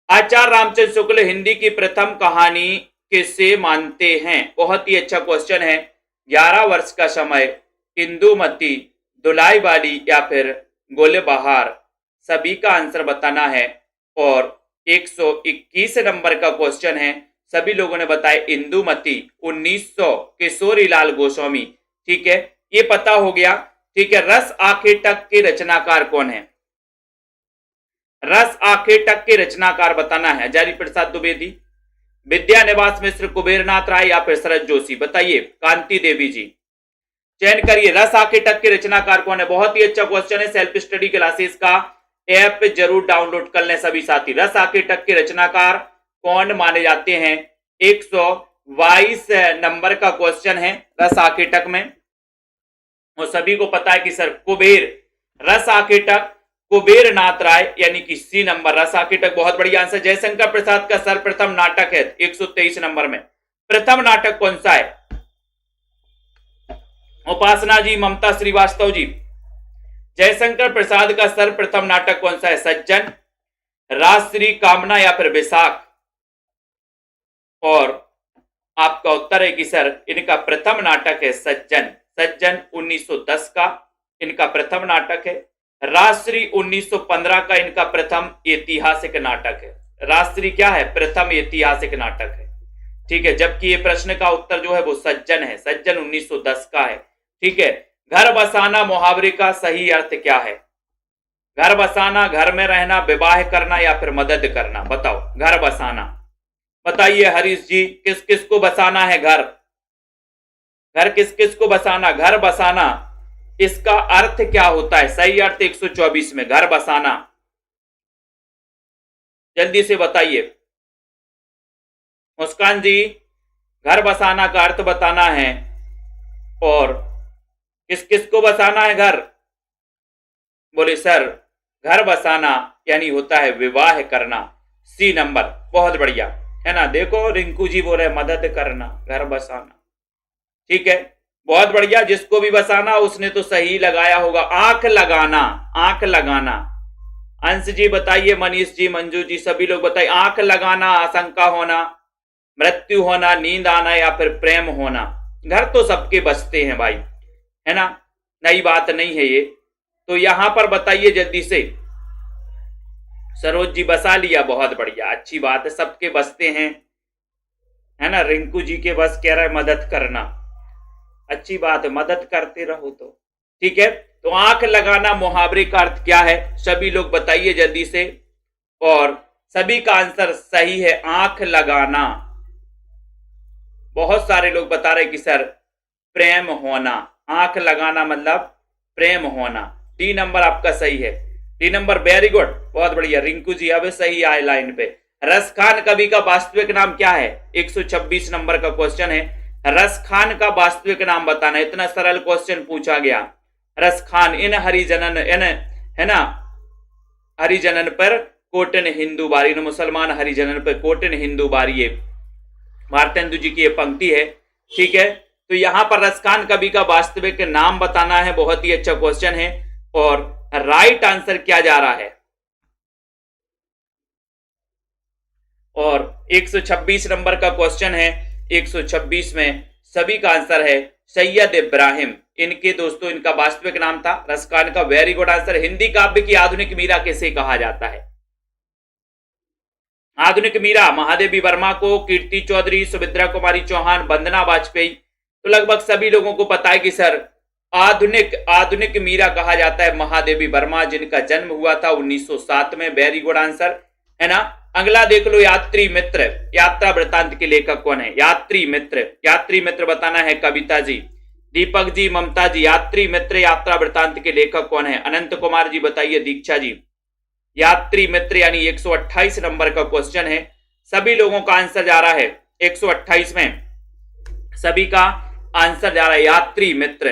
आचार्य रामचंद्र शुक्ल हिंदी की प्रथम कहानी किसे मानते हैं? बहुत ही अच्छा क्वेश्चन है। 11 वर्ष का समय, इंदुमती, दुलाई वाली या फिर गुलबहार, सभी का आंसर बताना है। और 121 नंबर का क्वेश्चन है, सभी लोगों ने बताया इंदुमती, 1900 किशोरीलाल गोस्वामी। ठीक है, ये पता हो गया। ठीक है, रस आखेटक के रचनाकार कौन है? रस आखेटक के रचनाकार बताना है, हजारी प्रसाद द्विवेदी, विद्यानिवास मिश्र, कुबेरनाथ राय या फिर शरद जोशी? बताइए, कांति देवी जी, चयन करिए। रस आखेटक के रचनाकार कौन है? बहुत ही अच्छा क्वेश्चन है, सेल्फ स्टडी क्लासेस का ऐप जरूर डाउनलोड कर लें सभी साथी। रस आखेटक के रचनाकार कौन माने जाते हैं? 122 नंबर का क्वेश्चन है रस आखेटक में, और सभी को पता है कि सर कुबेर, रस आखेटक कुबेरनाथ राय, यानी कि सी नंबर रस आखेटक। बहुत बढ़िया आंसर। जयशंकर प्रसाद का सर्वप्रथम नाटक है 123 नंबर में, प्रथम नाटक कौन सा है? उपासना जी, ममता श्रीवास्तव जी, जयशंकर प्रसाद का सर्वप्रथम नाटक कौन सा है? सज्जन, राजश्री, कामना या फिर विशाख? और आपका उत्तर है कि सर इनका प्रथम नाटक है सज्जन। सज्जन 1910 का इनका प्रथम नाटक है। राजश्री 1915 का इनका प्रथम ऐतिहासिक नाटक है। राजश्री क्या है? प्रथम ऐतिहासिक नाटक है। ठीक है, जबकि ये प्रश्न का उत्तर जो है वो सज्जन है। सज्जन 1910 का है। ठीक है, घर बसाना मुहावरे का सही अर्थ क्या है? घर बसाना, घर में रहना, विवाह करना या फिर मदद करना? बताओ, घर बसाना बताइए हरीश जी, किस किस को बसाना है घर? घर किस किस को बसाना? घर बसाना, इसका अर्थ क्या होता है? सही अर्थ 124 में घर बसाना, जल्दी से बताइए। मुस्कान जी, घर बसाना का अर्थ बताना है। और किस किस को बसाना है घर? बोले सर घर बसाना यानी होता है विवाह करना। सी नंबर, बहुत बढ़िया, है ना। देखो रिंकू जी बोल रहे मदद करना, घर बसाना, ठीक है, बहुत बढ़िया। जिसको भी बसाना उसने तो सही लगाया होगा। आंख लगाना, आंख लगाना। अंश जी बताइए, मनीष जी, मंजू जी, सभी लोग बताइए। आंख लगाना, आशंका होना, मृत्यु होना, नींद आना या फिर प्रेम होना। घर तो सबके बसते हैं भाई, है ना, नई बात नहीं है ये। तो यहां पर बताइए जल्दी से। सरोज जी बसा लिया, बहुत बढ़िया, अच्छी बात है, सबके बसते हैं, है ना। रिंकू जी के बस कह रहा है मदद करना, अच्छी बात है, मदद करते रहो तो ठीक है। तो आंख लगाना मुहावरे का अर्थ क्या है, सभी लोग बताइए जल्दी से। और सभी का आंसर सही है, आंख लगाना। बहुत सारे लोग बता रहे कि सर प्रेम होना, आंख लगाना मतलब प्रेम होना। डी नंबर आपका सही है, डी नंबर, वेरी गुड, बहुत बढ़िया रिंकू जी, अब सही आए लाइन पे। रस खान कवि का वास्तविक नाम क्या है, 126 नंबर का क्वेश्चन है। रस खान का वास्तविक नाम बताना, इतना सरल क्वेश्चन पूछा गया। रस खान इन हरिजनन, इन, है ना, हरिजनन पर कोटन हिंदू बारी, मुसलमान हरिजनन पर कोटन हिंदू बारी, ये भारतेंदु जी की ये पंक्ति है, ठीक है। तो यहां पर रसखान कवि का वास्तविक नाम बताना है, बहुत ही अच्छा क्वेश्चन है। और राइट आंसर क्या जा रहा है, और 126 नंबर का क्वेश्चन है। 126 में सभी का आंसर है सैयद इब्राहिम, इनके दोस्तों इनका वास्तविक नाम था रसखान का, वेरी गुड आंसर। हिंदी काव्य की आधुनिक मीरा किसे कहा जाता है, आधुनिक मीरा महादेवी वर्मा को, कीर्ति चौधरी, सुमित्रा कुमारी चौहान, वंदना वाजपेयी। तो लगभग सभी लोगों को पता है कि सर आधुनिक मीरा कहा जाता है महादेवी वर्मा, जिनका जन्म हुआ था 1907 में, वेरी गुड आंसर, है ना। अगला देख लो, यात्री मित्र, यात्रा वृतांत के लेखक कौन है, यात्री मित्र, यात्री मित्र बताना है कविता जी, दीपक जी, ममता जी। यात्री मित्र यात्रा वृतांत के लेखक कौन है, अनंत कुमार जी बताइए, दीक्षा जी। यात्री मित्र यानी 128 नंबर का क्वेश्चन है, सभी लोगों का आंसर जा रहा है 128 में, सभी का आंसर जा रहा है यात्री मित्र,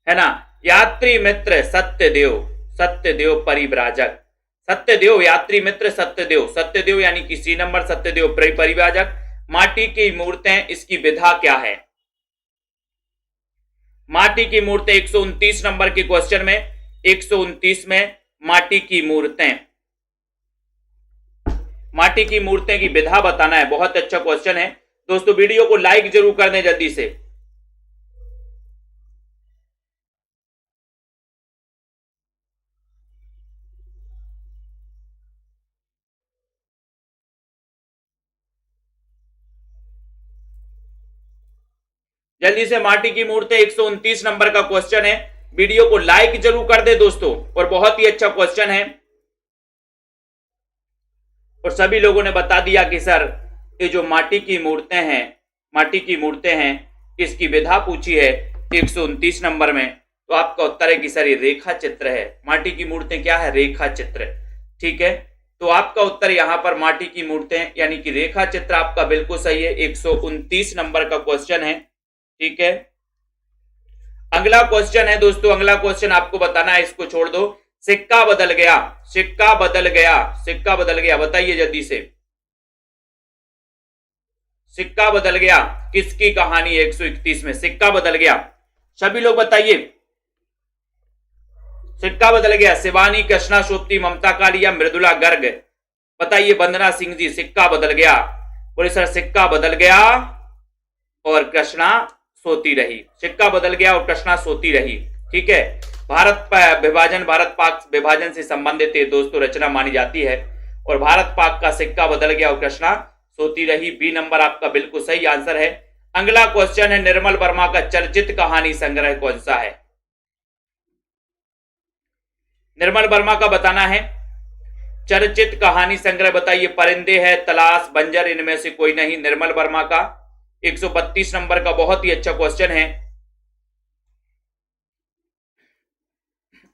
है ना। यात्री मित्र सत्यदेव, सत्यदेव परिव्राजक, सत्यदेव, यात्री मित्र सत्यदेव, सत्यदेव यानी कि सी नंबर, सत्यदेव परिव्राजक। माटी की मूर्तें, इसकी विधा क्या है, माटी की मूर्तें 129 नंबर के क्वेश्चन में, 129 में माटी की मूर्तें, माटी की मूर्तें की विधा बताना है, बहुत अच्छा क्वेश्चन है दोस्तों। वीडियो को लाइक जरूर कर दें जल्दी से। जल्दी से, माटी की मूर्तें 129 नंबर का क्वेश्चन है, वीडियो को लाइक जरूर कर दे दोस्तों, और बहुत ही अच्छा क्वेश्चन है। और सभी लोगों ने बता दिया कि सर ये जो माटी की मूर्तें हैं, माटी की मूर्तें हैं, इसकी विधा पूछी है 129 नंबर में। तो आपका उत्तर है कि सर ये रेखा चित्र है। माटी की मूर्तें क्या है, रेखा चित्र, ठीक है। तो आपका उत्तर यहां पर माटी की मूर्तें यानी कि रेखा चित्र आपका बिल्कुल सही है, 129 नंबर का क्वेश्चन है, ठीक है। अगला क्वेश्चन है दोस्तों, अगला क्वेश्चन आपको बताना है, इसको छोड़ दो। सिक्का बदल गया, सिक्का बदल गया, सिक्का बदल गया, बताइए जल्दी से। सिक्का बदल गया किसकी कहानी है 131 में, सिक्का बदल गया, सभी लोग बताइए। सिक्का बदल गया, शिवानी, कृष्णा सोप्ती, ममता कालिया, मृदुला गर्ग, बताइए। वंदना सिंह जी, सिक्का बदल गया, बोले सर सिक्का बदल गया और कृष्णा सोती रही, सिक्का बदल गया और कृष्णा सोती रही, ठीक है। भारत विभाजन, भारत पाक विभाजन से संबंधित ये दोस्तों रचना मानी जाती है, और भारत पाक का सिक्का बदल गया और कृष्णा सोती रही, बी नंबर आपका बिल्कुल सही आंसर है। अगला क्वेश्चन है, निर्मल वर्मा का चर्चित कहानी संग्रह कौन सा है, निर्मल वर्मा का बताना है चर्चित कहानी संग्रह, बताइए। परिंदे है, तलाश, बंजर, इनमें से कोई नहीं, निर्मल वर्मा का 132 नंबर का बहुत ही अच्छा क्वेश्चन है,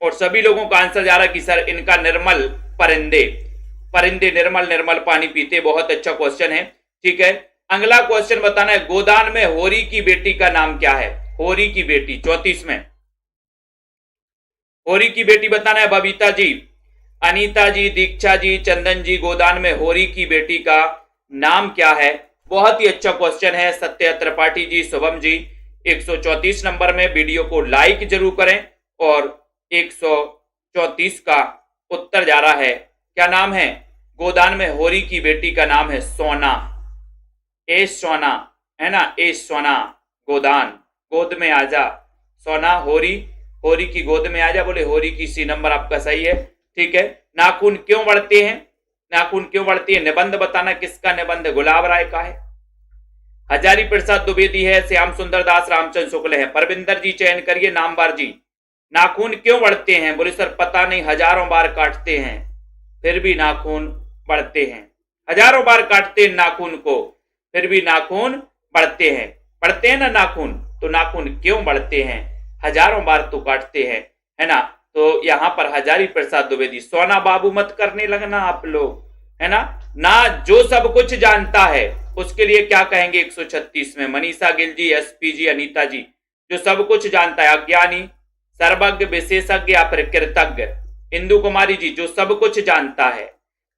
और सभी लोगों का आंसर जा रहा है कि सर इनका निर्मल, परिंदे, परिंदे निर्मल, निर्मल पानी पीते, बहुत अच्छा क्वेश्चन है, ठीक है। अगला क्वेश्चन बताना है, गोदान में होरी की बेटी का नाम क्या है, होरी की बेटी 34 में, होरी की बेटी बताना है बबीता जी, अनीता जी, दीक्षा जी, चंदन जी। गोदान में होरी की बेटी का नाम क्या है? बहुत ही अच्छा क्वेश्चन है सत्य त्रिपाठी जी, शुभम जी। 134 नंबर में वीडियो को लाइक जरूर करें। और 134 का उत्तर जा रहा है, क्या नाम है? गोदान में होरी की बेटी का नाम है सोना। ए सोना, है ना, ए सोना। गोदान, गोद में आजा। सोना, होरी, होरी की गोद में आजा, बोले होरी की। सी नंबर आपका सही है। ठीक है। नाखून क्यों बढ़ते हैं? नाखून क्यों बढ़ती है? निबंध बताना, किसका निबंध? गुलाब राय का है। हजारी प्रसाद द्विवेदी है, श्याम सुंदर दास रामचंद्र शुक्ल है। परविंदर जी चयन करिए, नामवार जी। नाखून क्यों बढ़ते हैं? बोले सर पता नहीं, हजारों बार काटते हैं फिर भी नाखून बढ़ते हैं। हजारों बार काटते हैं नाखून को, फिर भी नाखून बढ़ते हैं। बढ़ते हैं ना नाखून, तो नाखून क्यों बढ़ते हैं? हजारों बार तो काटते हैं, है ना। तो यहां पर हजारी प्रसाद द्विवेदी। सोना बाबू मत करने लगना आप लोग, है ना। ना जो सब कुछ जानता है उसके लिए क्या कहेंगे 136 में? मनीषा गिल जी, एसपी जी, अनीता जी। जो सब कुछ जानता है, अज्ञानी, सर्वज्ञ, विशेषज्ञ या फिर कृतज्ञ? इंदु कुमारी जी, जो सब कुछ जानता है।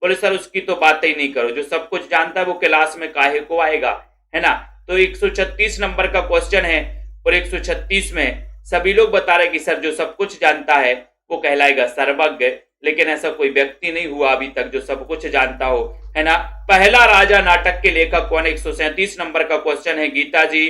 बोले सर उसकी तो बात ही नहीं करो, जो सब कुछ जानता है वो क्लास में काहे को आएगा, है ना। तो 136 नंबर का क्वेश्चन है। और 136 में सभी लोग बता रहे कि सर जो सब कुछ जानता है वो कहलाएगा सर्वज्ञ, लेकिन ऐसा कोई व्यक्ति नहीं हुआ अभी तक जो सब कुछ जानता हो, है ना। पहला राजा नाटक के लेखक कौन है? 137 नंबर का क्वेश्चन है। गीता जी,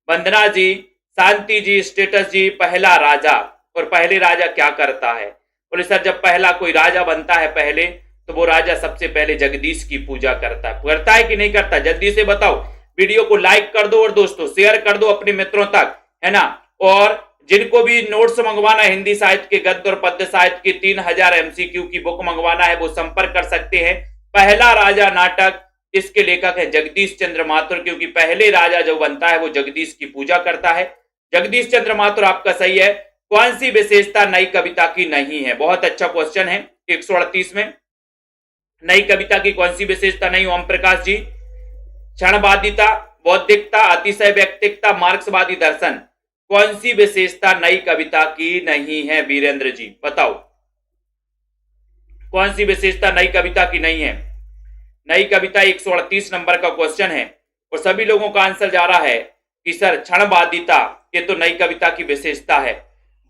वंदना जी, शांति जी, स्टेटस जी। पहला राजा, और पहले राजा क्या करता है? बोले सर जब पहला कोई राजा बनता है पहले, तो वो राजा सबसे पहले जगदीश की पूजा करता है कि नहीं करता? जल्दी से बताओ। वीडियो को लाइक कर दो और दोस्तों शेयर कर दो अपने मित्रों तक, है ना। और जिनको भी नोट्स मंगवाना है, हिंदी साहित्य के गद्य और पद्य साहित्य की 3000 एमसीक्यू की बुक मंगवाना है, वो संपर्क कर सकते हैं। पहला राजा नाटक, इसके लेखक है जगदीश चंद्र माथुर, क्योंकि पहले राजा जो बनता है वो जगदीश की पूजा करता है। जगदीश चंद्र माथुर आपका सही है। कौन सी विशेषता नई कविता की नहीं है? बहुत अच्छा क्वेश्चन है। 138 में नई कविता की कौन सी विशेषता नहीं? ओम प्रकाश जी। क्षणवादिता, बौद्धिकता, अतिशय व्यक्तिकता, मार्क्सवादी दर्शन। कौन सी विशेषता नई कविता की नहीं है? वीरेंद्र जी बताओ, कौन सी विशेषता नई कविता की नहीं है? नई कविता 138 नंबर का क्वेश्चन है। और सभी लोगों का आंसर जा रहा है कि सर क्षणवादिता, ये तो नई कविता की विशेषता है।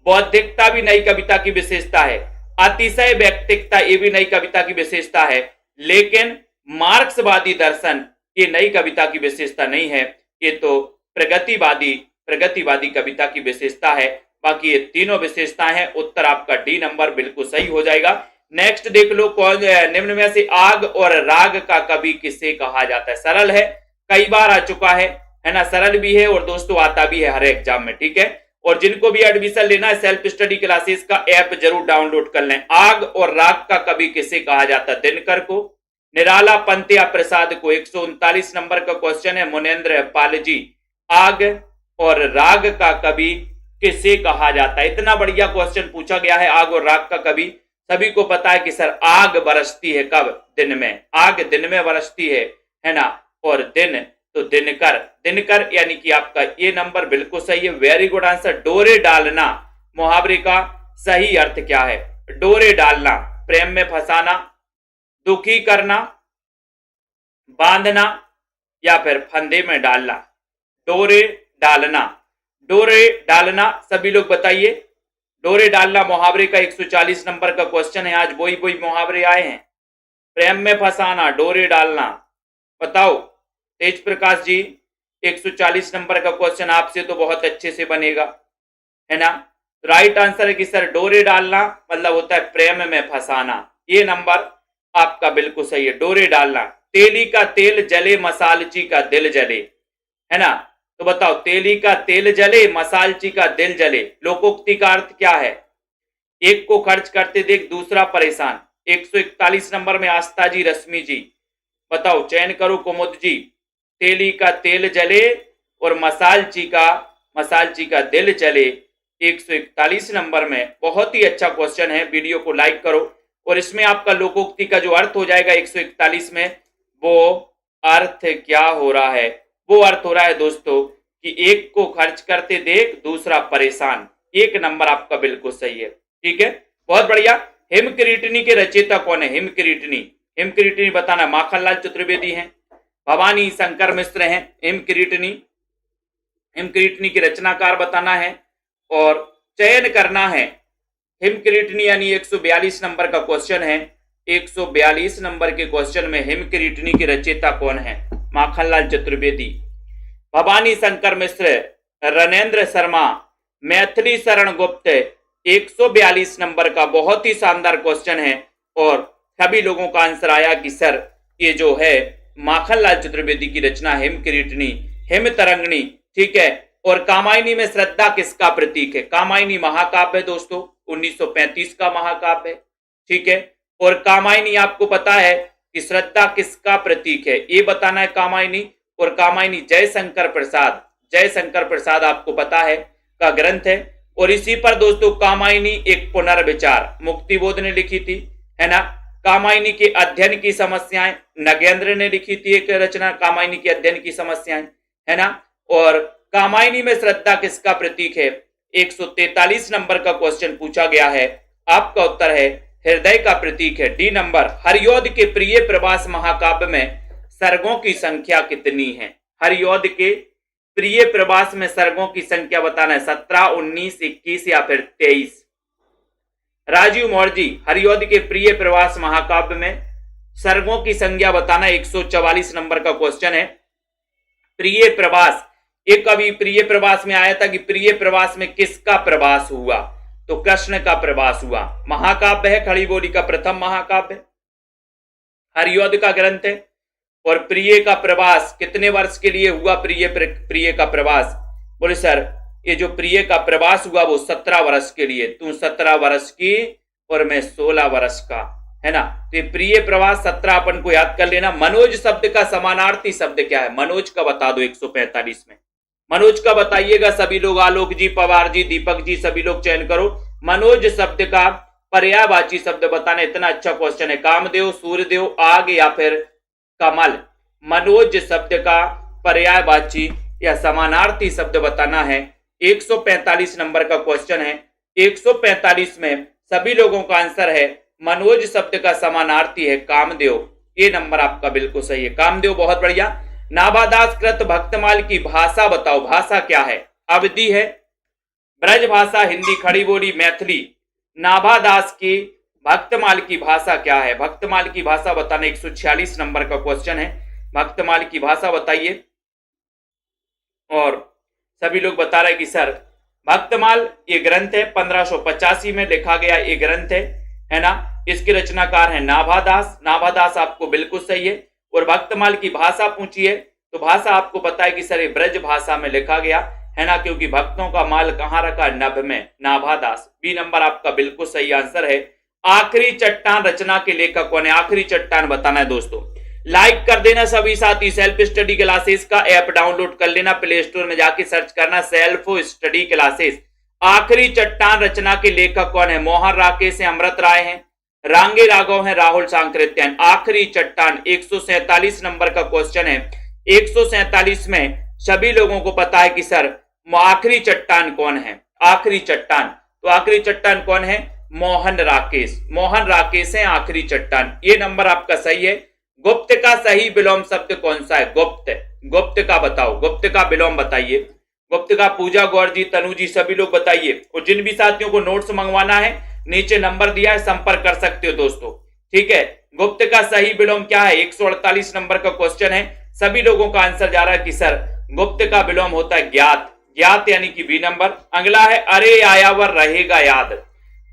बौद्धिकता भी नई कविता की विशेषता है। अतिशय व्यक्तिकता, ये भी नई कविता की विशेषता है। लेकिन मार्क्सवादी दर्शन, ये नई कविता की विशेषता नहीं है, ये तो प्रगतिवादी कविता की विशेषता है। बाकी ये तीनों विशेषताएं हैं। उत्तर आपका डी नंबर बिल्कुल सही हो जाएगा। नेक्स्ट देख लो, कौन निम्न में से आग और राग का कवि किसे कहा जाता है? सरल है, कई बार आ चुका है ना। सरल भी है और दोस्तों आता भी है हर एग्जाम में, ठीक है। और जिनको भी एडमिशन लेना है सेल्फ स्टडी क्लासेस का ऐप जरूर डाउनलोड कर लें। आग और राग का कवि किसे कहा जाता है? दिनकर को, निराला, पंत या प्रसाद को? 139 नंबर का क्वेश्चन है। मुनेन्द्र पाल जी, आग और राग का कवि किसे कहा जाता है? इतना बढ़िया क्वेश्चन पूछा गया है। आग और राग का कवि, सभी को पता है कि सर आग बरसती है कब? दिन में। आग दिन में बरसती है ना। और दिन तो दिनकर, दिनकर यानी कि आपका ये नंबर बिल्कुल सही है। Very good answer. डोरे डालना मुहावरे का सही अर्थ क्या है? डोरे डालना, प्रेम में फंसाना, दुखी करना, बांधना या फिर फंदे में डालना। डोरे डालना, डोरे डालना, सभी लोग बताइए। डोरे डालना मुहावरे का 140 नंबर का क्वेश्चन है। आज वही वही मुहावरे आए हैं। प्रेम में फंसाना, डोरे डालना, बताओ। तेज प्रकाश जी, 140 नंबर का क्वेश्चन आपसे तो बहुत अच्छे से बनेगा, है ना। राइट आंसर है कि सर डोरे डालना मतलब होता है प्रेम में फंसाना। ये नंबर आपका बिल्कुल सही है, डोरे डालना। तेली का तेल जले, मसालची का दिल जले, है ना। तो बताओ, तेली का तेल जले, मसालची का दिल जले, लोकोक्ति का अर्थ क्या है? एक को खर्च करते देख दूसरा परेशान। 141 नंबर में आस्था जी, रश्मि जी, बताओ, चयन करो कुमुद जी। तेली का तेल जले और मसालची का दिल जले। 141 नंबर में बहुत ही अच्छा क्वेश्चन है। वीडियो को लाइक करो। और इसमें आपका लोकोक्ति का जो अर्थ हो जाएगा 141 में, वो अर्थ क्या हो रहा है? वो अर्थ हो रहा है दोस्तों कि एक को खर्च करते देख दूसरा परेशान। एक नंबर आपका बिल्कुल सही है, ठीक है, बहुत बढ़िया। हिमकिरीटनी के रचयिता कौन है? हिमकिरीटनी बताना। माखनलाल चतुर्वेदी हैं, भवानी शंकर मिश्र हैं। हिमकिरीटनी, हिमकिरीटनी की रचनाकार बताना है और चयन करना है। हिमकिरीटनी यानी 142 नंबर का क्वेश्चन है। 142 नंबर के क्वेश्चन में हिमकिरीटनी की रचयिता कौन है? माखनलाल चतुर्वेदी, भवानी शंकर मिश्र, रणेंद्र शर्मा, मैथिली शरण गुप्त। 142 नंबर का बहुत ही शानदार क्वेश्चन है और सभी लोगों का आंसर आया कि सर ये जो है माखनलाल चतुर्वेदी की रचना हिमकिरीटनी, हिम तरंगणी, ठीक है। और कामायनी में श्रद्धा किसका प्रतीक है? कामायनी महाकाव्य है दोस्तों, 1935 का महाकाव्य है, ठीक है। और कामायनी आपको पता है कि श्रद्धा किसका प्रतीक है, ये बताना है कामायनी। और कामायनी जयशंकर प्रसाद, जयशंकर प्रसाद आपको पता है का ग्रंथ है। और इसी पर दोस्तों कामायनी एक पुनर्विचार मुक्तिबोध ने लिखी थी, है ना। कामायनी के अध्ययन की समस्याएं नगेंद्र ने लिखी थी एक रचना, कामायनी के अध्ययन की समस्याएं, है ना। और कामायनी में श्रद्धा किसका प्रतीक है? 143 नंबर का क्वेश्चन पूछा गया है। आपका उत्तर है हृदय का प्रतीक है, डी नंबर। हरिऔध के प्रिय प्रवास महाकाव्य में सर्गों की संख्या कितनी है? हरिऔध के प्रिय प्रवास में सर्गों की संख्या बताना है, 17, 19, 21 या फिर 23। राजीव मौर्जी, हरिऔध के प्रिय प्रवास महाकाव्य में सर्गों की संख्या बताना, 144 नंबर का क्वेश्चन है। प्रिय प्रवास, एक कभी प्रिय प्रवास में आया था कि प्रिय प्रवास में किसका प्रवास हुआ? तो कृष्ण का प्रवास हुआ। महाकाव्य है, खड़ी बोली का प्रथम महाकाव्य, हरिऔध का ग्रंथ है। और प्रिय का प्रवास कितने वर्ष के लिए हुआ? प्रिय का प्रवास, बोले सर ये जो प्रिय का प्रवास हुआ वो 17 वर्ष के लिए। तू 17 वर्ष की और मैं 16 वर्ष का, है ना। तो ये प्रिय प्रवास 17 अपन को याद कर लेना। मनोज शब्द का समानार्थी शब्द क्या है? मनोज का बता दो 145 में। मनोज का बताइएगा सभी लोग, आलोक जी, पवार जी, दीपक जी, सभी लोग चयन करो। मनोज शब्द का पर्यायवाची शब्द बताना, इतना अच्छा क्वेश्चन है। कामदेव, सूर्यदेव, आग या फिर कमल। मनोज शब्द का पर्यायवाची या समानार्थी शब्द बताना है। 145 नंबर का क्वेश्चन है। 145 में सभी लोगों का आंसर है मनोज शब्द का समानार्थी है कामदेव। ये नंबर आपका बिल्कुल सही है, कामदेव, बहुत बढ़िया। नाभादास कृत भक्तमाल की भाषा बताओ, भाषा क्या है? अवधी है, ब्रज भाषा, हिंदी, खड़ी बोली, मैथिली। नाभादास की भक्तमाल की भाषा क्या है? भक्तमाल की भाषा बताना, 146 नंबर का क्वेश्चन है। भक्तमाल की भाषा बताइए। और सभी लोग बता रहे कि सर भक्तमाल ये ग्रंथ है, 1585 में लिखा गया ये ग्रंथ है ना। इसके रचनाकार है नाभादास। नाभादास आपको बिल्कुल सही है। और भक्तमाल की भाषा पूछिए तो भाषा आपको पता है कि सर ये ब्रज भाषा में लिखा गया है ना, क्योंकि भक्तों का माल कहां रखा? नभ में। नाभादास, बी नंबर आपका बिल्कुल सही आंसर है। आखिरी चट्टान रचना के लेखक कौन है? आखिरी चट्टान बताना है दोस्तों। लाइक कर देना सभी साथी। सेल्फ स्टडी क्लासेस का ऐप डाउनलोड कर लेना, प्ले स्टोर में जाके सर्च करना सेल्फ स्टडी क्लासेस। आखिरी चट्टान रचना के लेखक कौन है? मोहन राकेश है, अमृत राय हैं, रांगे राघव है, राहुल सांकृत्य। आखिरी चट्टान 147 नंबर का क्वेश्चन है। 147 में सभी लोगों को पता है कि सर आखिरी चट्टान कौन है? आखिरी चट्टान, तो आखिरी चट्टान कौन है? मोहन राकेश। मोहन राकेश है आखिरी चट्टान। ये नंबर आपका सही है। गुप्त का सही विलोम शब्द कौन सा है? गुप्त। गुप्त का बताओ, गुप्त का विलोम बताइए। गुप्त का पूजा गौर जी, तनु जी, सभी लोग बताइए। और जिन भी साथियों को नोट्स मंगवाना है नीचे नंबर दिया है, संपर्क कर सकते हो दोस्तों, ठीक है। गुप्त का सही विलोम क्या है? 148 नंबर का क्वेश्चन है। सभी लोगों का आंसर जा रहा है कि सर गुप्त का विलोम होता है ज्ञात। ज्ञात यानी कि बी नंबर। अगला है अरे आयावर रहेगा याद,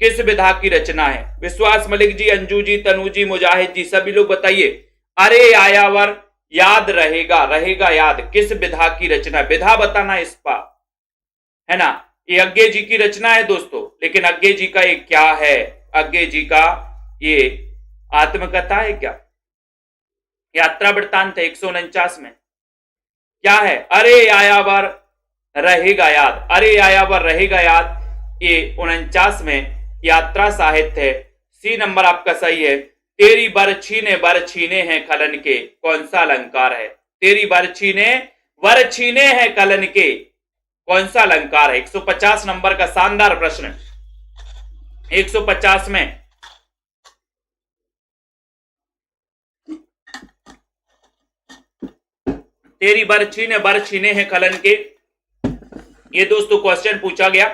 किस विधा की रचना है? विश्वास मलिक जी, अंजू जी, तनु जी, मुजाहिद जी, सभी लोग बताइए। अरे आयावर याद रहेगा, रहेगा याद, किस विधा की रचना? विधा बताना इस पर, है ना। ये अज्ञे जी की रचना है दोस्तों, लेकिन अज्ञे जी का ये क्या है? अज्ञे जी का ये आत्मकथा है क्या? यात्रा वृत्तांत है 149 में। क्या है? अरे आयावर रहेगा याद। अरे आयावर रहेगा याद ये 49 में यात्रा साहित्य है। सी नंबर आपका सही है। तेरी बर छीने हैं खलन के, कौन सा अलंकार है? तेरी बर छीने हैं खलन के, कौन सा अलंकार है? 150 नंबर का शानदार प्रश्न। 150 में तेरी बरछी ने बर छीने हैं खलन के, ये दोस्तों क्वेश्चन पूछा गया।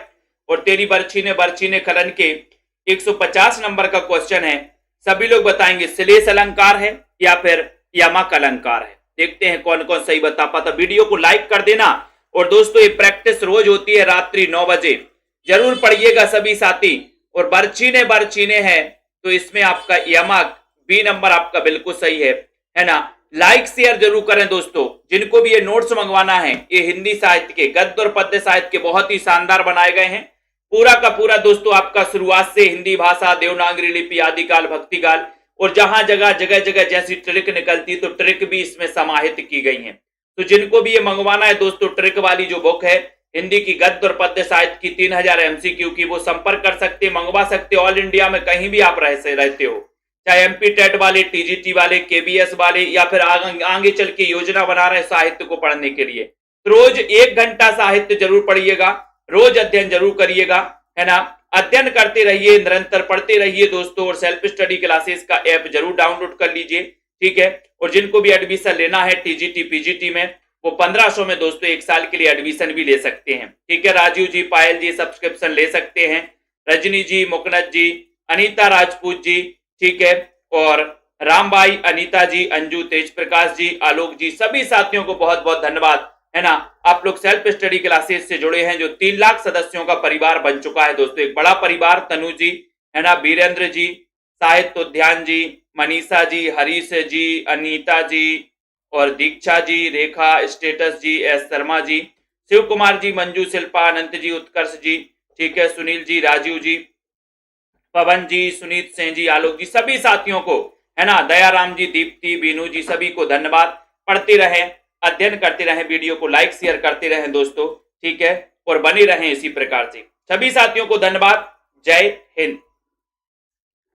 और तेरी बरछी ने बर छीने खलन के 150 नंबर का क्वेश्चन है। सभी लोग बताएंगे श्लेष अलंकार है या फिर यमक अलंकार है। देखते हैं कौन कौन सही बता पाता। वीडियो को लाइक कर देना। और दोस्तों ये प्रैक्टिस रोज होती है रात्रि 9 बजे, जरूर पढ़िएगा सभी साथी। और बरछीने है तो इसमें आपका यमक बी नंबर आपका बिल्कुल सही है ना। लाइक शेयर जरूर करें दोस्तों। जिनको भी ये नोट्स मंगवाना है, ये हिंदी साहित्य के गद्य और पद्य साहित्य के बहुत ही शानदार बनाए गए हैं। पूरा का पूरा दोस्तों आपका शुरुआत से हिंदी भाषा, देवनागरी लिपि, आदिकाल, भक्तिकाल, और जहां जगह जगह जैसी ट्रिक निकलती है तो ट्रिक भी इसमें समाहित की गई है। तो जिनको भी ये मंगवाना है दोस्तों, ट्रिक वाली जो बुक है हिंदी की गद्य और पद्य साहित्य की 3000 MCQ की, वो संपर्क कर सकते, मंगवा सकते। ऑल इंडिया में कहीं भी आप रहते हो, चाहे MP टेट वाले, TGT वाले, KBS वाले, या फिर आगे चल के योजना बना रहे साहित्य को पढ़ने के लिए। तो रोज 1 घंटा साहित्य जरूर पढ़िएगा, रोज अध्ययन जरूर करिएगा, है ना। अध्ययन करते रहिए, निरंतर पढ़ते रहिए दोस्तों। और सेल्फ स्टडी क्लासेस का ऐप जरूर डाउनलोड कर लीजिए, ठीक है। और जिनको भी एडमिशन लेना है TGT PGT में, वो 1500 में दोस्तों 1 साल के लिए एडमिशन भी ले सकते हैं, ठीक है। राजीव जी, पायल जी सब्सक्रिप्शन ले सकते हैं, रजनी जी, मुकनत जी, अनीता राजपूत जी, ठीक है, और रामबाई, अनीता जी, अंजू, तेज प्रकाश जी, आलोक जी, सभी साथियों को बहुत बहुत धन्यवाद, है ना। आप लोग सेल्फ स्टडी क्लासेस से जुड़े हैं, जो 3 लाख सदस्यों का परिवार बन चुका है दोस्तों। एक बड़ा परिवार। तनु जी, है ना, वीरेंद्र जी, साहित्य उद्यान जी, मनीषा जी, हरीश जी, अनीता जी, और दीक्षा जी, रेखा, स्टेटस जी, एस शर्मा जी, शिव कुमार जी, मंजू, शिल्पा, अनंत जी, उत्कर्ष जी, ठीक है, सुनील जी, राजीव जी, पवन जी, सुनीत सिंह जी, आलोक जी, सभी साथियों को, है ना, दयाराम जी, दीप्ति, बीनू जी, सभी को धन्यवाद। पढ़ते रहें, अध्ययन करते रहें, वीडियो को लाइक शेयर करते रहें दोस्तों, ठीक है, और बने रहें इसी प्रकार से। सभी साथियों को धन्यवाद। जय हिंद।